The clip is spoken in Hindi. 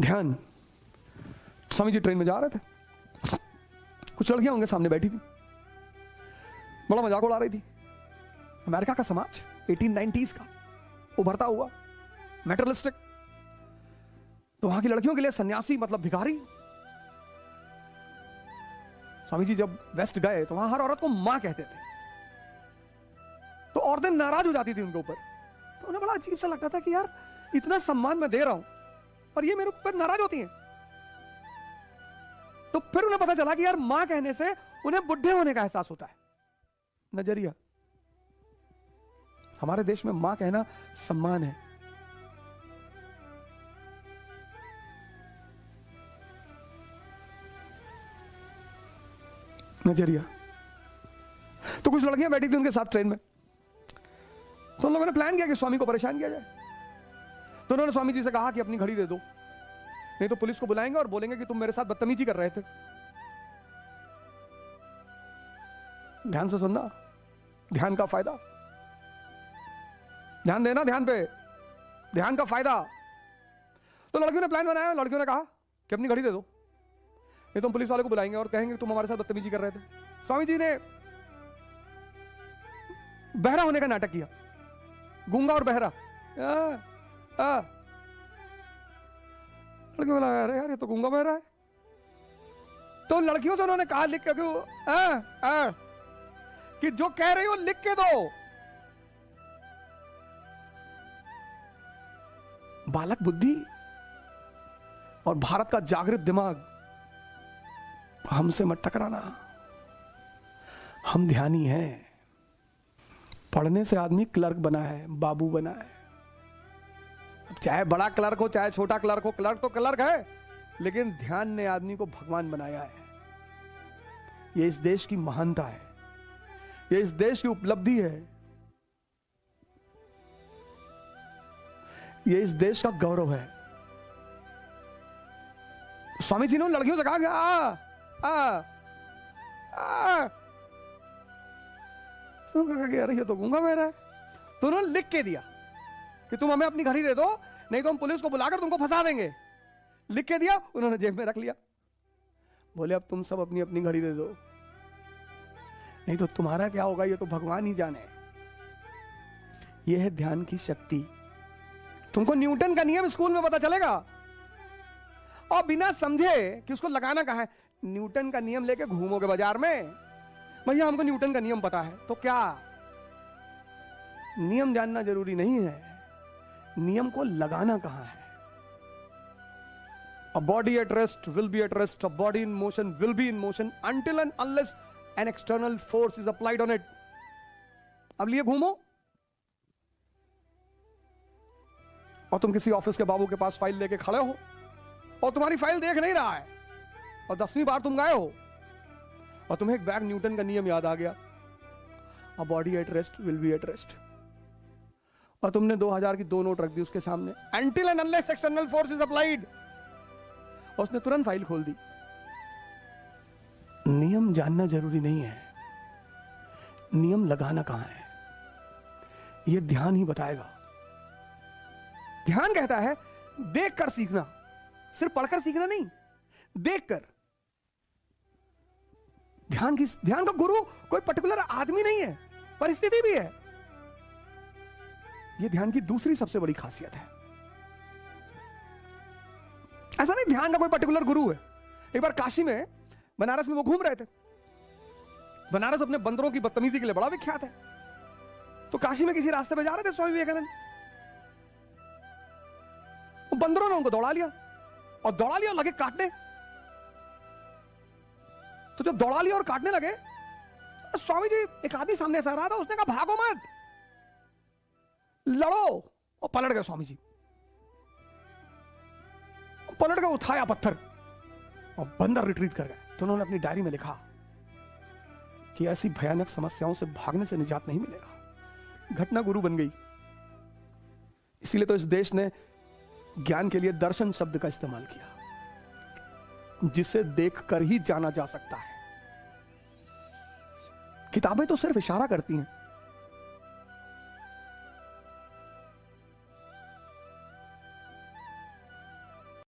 ध्यान। स्वामी जी ट्रेन में जा रहे थे, कुछ लड़कियां उनके सामने बैठी थी, बड़ा मजाक उड़ा रही थी। अमेरिका का समाज 1890s का उभरता हुआ मेटरलिस्टिक, तो वहां की लड़कियों के लिए सन्यासी मतलब भिखारी। स्वामी जी जब वेस्ट गए तो वहां हर औरत को मां कहते थे, तो औरतें नाराज हो जाती थी उनके ऊपर। तो उन्हें बड़ा अजीब सा लगता था कि यार इतना सम्मान मैं दे रहा हूं और ये मेरे ऊपर नाराज होती हैं। तो फिर उन्हें पता चला कि यार मां कहने से उन्हें बुढ़े होने का एहसास होता है। नजरिया। हमारे देश में मां कहना सम्मान है। नजरिया। तो कुछ लड़कियां बैठी थी उनके साथ ट्रेन में, तो उन लोगों ने प्लान किया कि स्वामी को परेशान किया जाए। तो उन्होंने स्वामी जी से कहा कि अपनी घड़ी दे दो, नहीं तो पुलिस को बुलाएंगे और बोलेंगे कि तुम मेरे साथ बदतमीजी कर रहे थे। ध्यान से सुनना, ध्यान का फायदा, ध्यान देना, ध्यान पे, ध्यान का फायदा। तो लड़कियों ने प्लान बनाया, लड़कियों ने कहा कि अपनी घड़ी दे दो, नहीं तो हम पुलिस वाले को बुलाएंगे और कहेंगे तुम हमारे साथ बदतमीजी कर रहे थे। स्वामी जी ने बहरा होने का नाटक किया, गूंगा और बहरा। लड़कियों को लगा अरे यार ये तो गूंगा बहरा है। तो लड़कियों से उन्होंने कहा लिख के कि जो कह रही हो लिख के दो। बालक बुद्धि और भारत का जागृत दिमाग, हमसे मत टकराना, हम ध्यानी हैं। पढ़ने से आदमी क्लर्क बना है, बाबू बना है। चाहे बड़ा क्लर्क हो चाहे छोटा क्लर्क हो, क्लर्क तो क्लर्क है, लेकिन ध्यान ने आदमी को भगवान बनाया है। यह इस देश की महानता है, यह इस देश की उपलब्धि है, यह इस देश का गौरव है। स्वामी जी ने लड़कियों से कहा कि अरे ये तो गूंगा बहरा है। तो उन्होंने लिख के दिया कि तुम हमें अपनी घड़ी दे दो, नहीं तो हम पुलिस को बुलाकर तुमको फंसा देंगे। लिख के दिया, उन्होंने जेब में रख लिया। बोले अब तुम सब अपनी अपनी घड़ी दे दो, नहीं तो तुम्हारा क्या होगा ये तो भगवान ही जाने। यह है ध्यान की शक्ति। तुमको न्यूटन का नियम स्कूल में पता चलेगा और बिना समझे कि उसको लगाना कहां है, न्यूटन का नियम लेके घूमोगे बाजार में, भैया हमको न्यूटन का नियम पता है। तो क्या नियम जानना जरूरी नहीं है, नियम को लगाना कहां है। A body at rest will be at rest, a body in motion will be in motion until and unless an external force is applied on it. अब लिए घूमो और तुम किसी ऑफिस के बाबू के पास फाइल लेके खड़े हो और तुम्हारी फाइल देख नहीं रहा है और 10वीं बार तुम गए हो और तुम्हें एक बैग न्यूटन का नियम याद आ गया, A body at rest will be at rest, और तुमने 2000 की 2 नोट रख दी उसके सामने, until and unless external force is applied, और उसने तुरंत फाइल खोल दी। नियम जानना जरूरी नहीं है, नियम लगाना कहां है यह ध्यान ही बताएगा। ध्यान कहता है देख कर सीखना, सिर्फ पढ़कर सीखना नहीं, देख कर। ध्यान का गुरु कोई पर्टिकुलर आदमी नहीं है, परिस्थिति भी है। यह ध्यान की दूसरी सबसे बड़ी खासियत है। ऐसा नहीं ध्यान का कोई पर्टिकुलर गुरु है। एक बार काशी में, बनारस में वो घूम रहे थे। बनारस अपने बंदरों की बदतमीजी के लिए बड़ा विख्यात है। तो काशी में किसी रास्ते पे जा रहे थे स्वामी विवेकानंद, बंदरों ने उनको दौड़ा लिया और लगे काटने। तो जब दौड़ा लिया और काटने लगे, स्वामी जी एक आदमी सामने से आ रहा था, उसने कहा भागो मत, लड़ो। और पलट गए स्वामी जी, पलट गए, उठाया पत्थर और बंदर रिट्रीट कर गए। तो उन्होंने अपनी डायरी में लिखा कि ऐसी भयानक समस्याओं से भागने से निजात नहीं मिलेगा। घटना गुरु बन गई। इसीलिए तो इस देश ने ज्ञान के लिए दर्शन शब्द का इस्तेमाल किया, जिसे देखकर ही जाना जा सकता है। किताबें तो सिर्फ इशारा करती हैं,